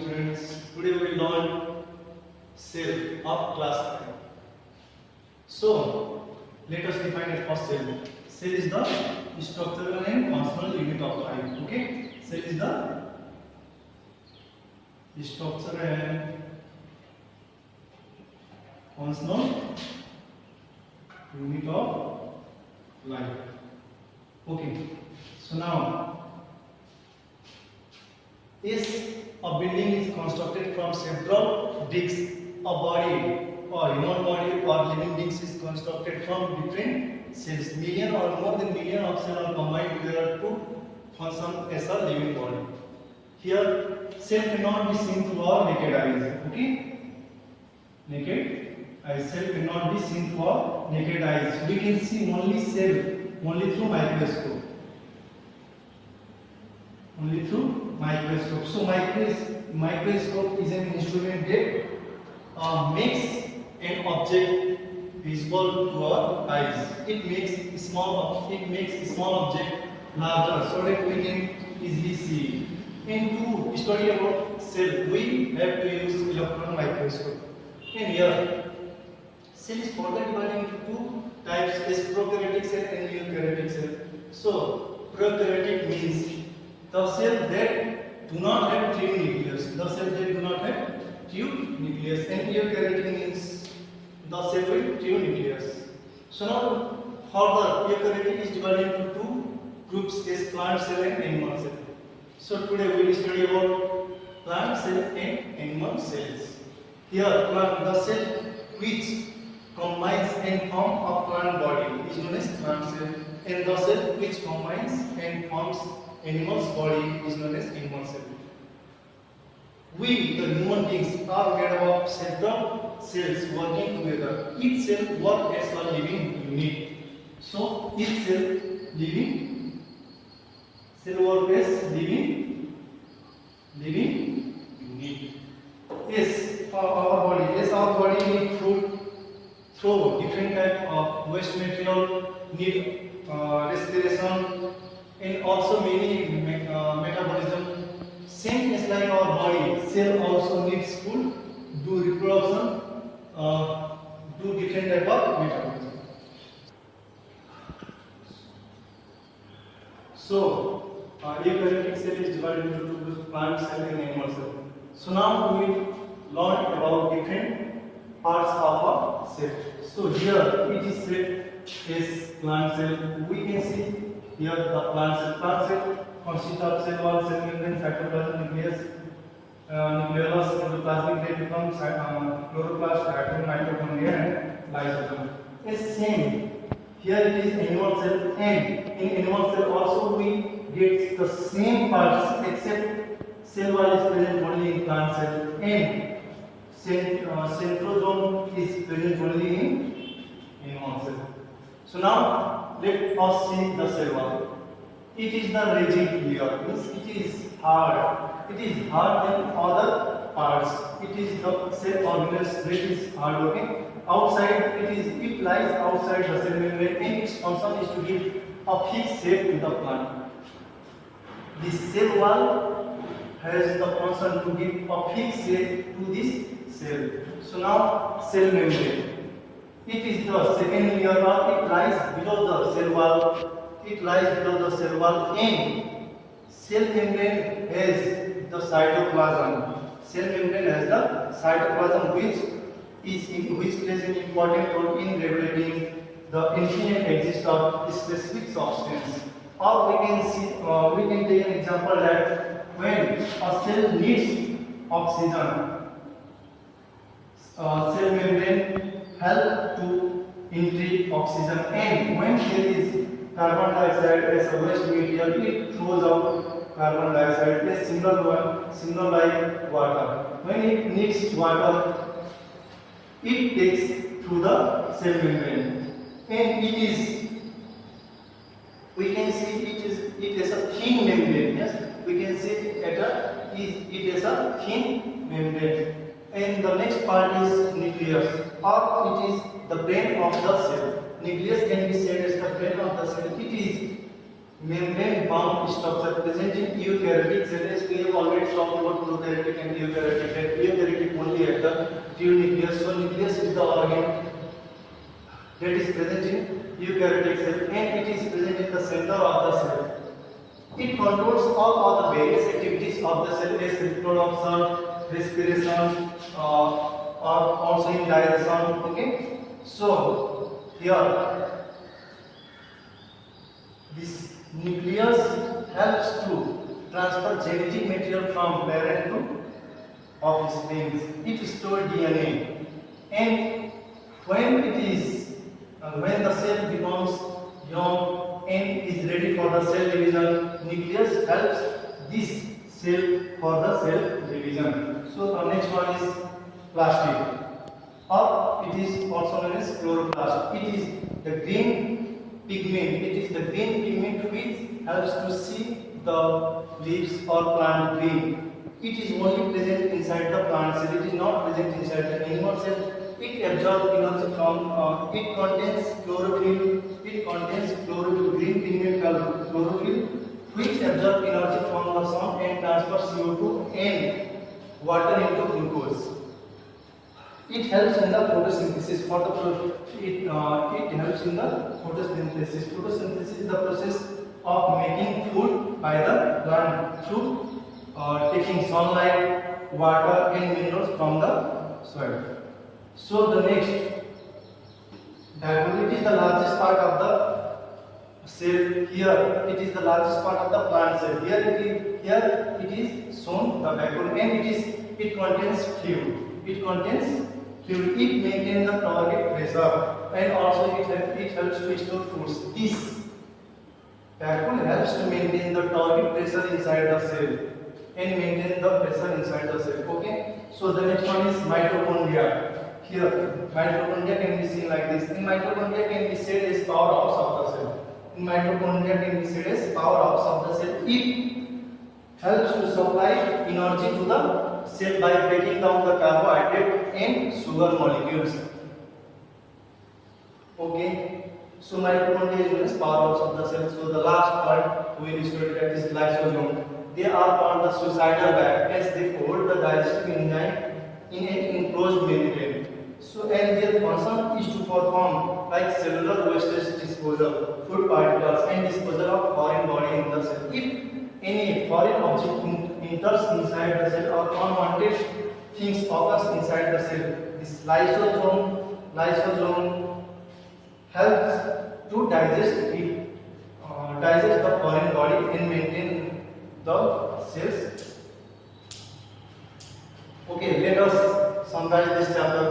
students. Today we will learn cell of class 5. So let us define it first cell. Cell is the structural and functional unit of life. Okay, cell is the structural and functional unit of life. Okay, so now is a building is constructed from several bricks. A body or human body or living beings is constructed from different cells. Million or more than million of cells are combined together to function as a living body. Here, cell cannot be seen through our naked eyes. Okay, naked eyes. Cell cannot be seen through our naked eyes. We can see only cell only through microscope. Only through microscope. So microscope is an instrument that makes an object visible to our eyes. It makes small object larger so that we can easily see. And to study about cell, we have to use electron microscope. And here, cell is further divided into two types: as prokaryotic cell and eukaryotic cell. So prokaryotic means the cell that do not have true nucleus. The cell that do not have true nucleus. And eukaryotic means the cell with true nucleus. So now further, eukaryotic is divided into two groups: as plant cell and animal cell. So today we will study about plant cell and animal cells. Here, the cell which combines and forms a plant body is known as plant cell, and the cell which combines and forms animal's body is known as animal cell. We, the human beings, are made up of several cells working together. Each cell works as a living unit. So each cell works as living unit. Yes, our body need food through different type of waste material, need respiration, and also many metabolism. Same as like our body, cell also needs food, do reproduction, do different type of metabolism. So eukaryotic cell is divided into two groups: plant cell and animal cell. So now we will learn about different parts of a cell. So here it is said as plant cell. We can see here the plant cell. Plant cell consists of cell wall, cell membrane, cytoplasm, nucleus, nucleolus, endoplasmic reticulum, chloroplast, atom, mitochondria, and lysosome. It's same. Here it is animal cell, and in animal cell also we get the same parts except cell wall is present only in plant cell, and centrosome is present only in animal cell. So now let us see the cell wall. It is the rigid layer, means it is hard. It is hard than other parts. It is the cell organelles that is hard. Okay. Outside it lies outside the cell membrane, and its function is to give a fixed shape to the plant. The cell wall has the function to give a fixed shape to this cell. So now cell membrane. It is the second layer, or it lies below the cell wall. It lies below the cell wall, and cell membrane has the cytoplasm. Cell membrane has the cytoplasm, which plays an important role in regulating the infinite exist of specific substance. Or we can take an example that when a cell needs oxygen, cell membrane help to intake oxygen, and when there is carbon dioxide as a waste material, it throws out carbon dioxide as similar like water. When it needs water, it takes through the cell membrane, and we can see it is a thin membrane. Yes, we can see it is a thin membrane. And the next part is nucleus, or it is the brain of the cell. Nucleus can be said as the brain of the cell. It is membrane-bound structure present in eukaryotic cells. We have already talked about prokaryotic and eukaryotic. That eukaryotic only at the pure nucleus. So nucleus is the organ that is present in eukaryotic cell, and it is present in the center of the cell. It controls all of the various activities of the cell, as reproduction, respiration, or also in digestion. Okay. So here this nucleus helps to transfer genetic material from parent to offspring. It stores DNA, and when the cell becomes young and is ready for the cell division, nucleus helps this cell for the cell division. So the next one is plastic, or it is also known as chloroplast. It is the green pigment. It is the green pigment which helps to see the leaves or plant green. It is only present inside the plant cell. It is not present inside the animal cell. It absorbs energy from. It contains chlorophyll. It contains chlorophyll, green pigment called chlorophyll, which absorbs energy from the sun and transfers CO2 and water into glucose. It helps in the photosynthesis. It helps in the photosynthesis. Photosynthesis is the process of making food by the plant through taking sunlight, water, and minerals from the soil. So the next, diapole, it is the largest part of the cell. Here it is the largest part of the plant cell. Here it is shown the diapole, and it contains fluid. It contains fluid. It maintains the target pressure, and also it helps to store foods. This diapole helps to maintain the target pressure inside the cell and maintain the pressure inside the cell. Okay. So the next one is mitochondria. Here, mitochondria can be seen like this. In mitochondria can be said as powerhouse of the cell. In mitochondria can be said as powerhouse of the cell. It helps to supply energy to the cell by breaking down the carbohydrate and sugar molecules. Okay. So mitochondria is known as powerhouse of the cell. So the last part we will study, that is lysosome. They are called the suicidal bag, as they hold the digestive enzyme in an enclosed membrane. So, and their function is to perform like cellular wastage disposal, food particles, and disposal of foreign body in the cell. If any foreign object enters inside the cell or unwanted things occurs inside the cell, this lysosome helps to digest the foreign body and maintain the cells. Okay, let us summarize this chapter.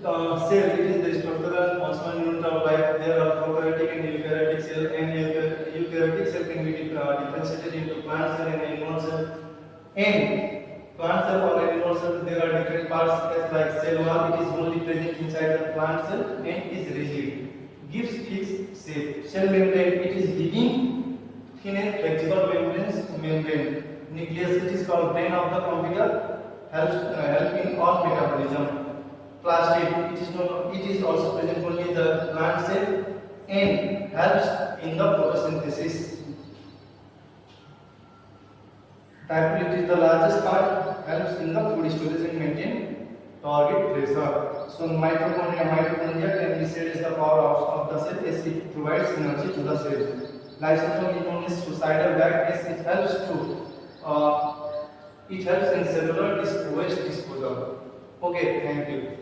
Cell, it is the structural functional unit of life. There are prokaryotic and eukaryotic cell, and eukaryotic cell can be differentiated into plant cell and animal cell. And plant cell or animal cell, there are different parts, as like cell wall. It is only present inside the plant cell and is rigid, gives fixed shape. Cell membrane, it is living thin and flexible membrane. Nucleus, it is called brain of the computer, help in all metabolism. Plastic, it is also present only in the plant cell and helps in the photosynthesis. Diapole, it is the largest part, helps in the food storage and maintain target pressure. So mitochondria can be said as the powerhouse of the cell, as it provides energy to the cell. Lysosome is known as suicidal bag, as it helps in cellular waste disposal. Okay, thank you.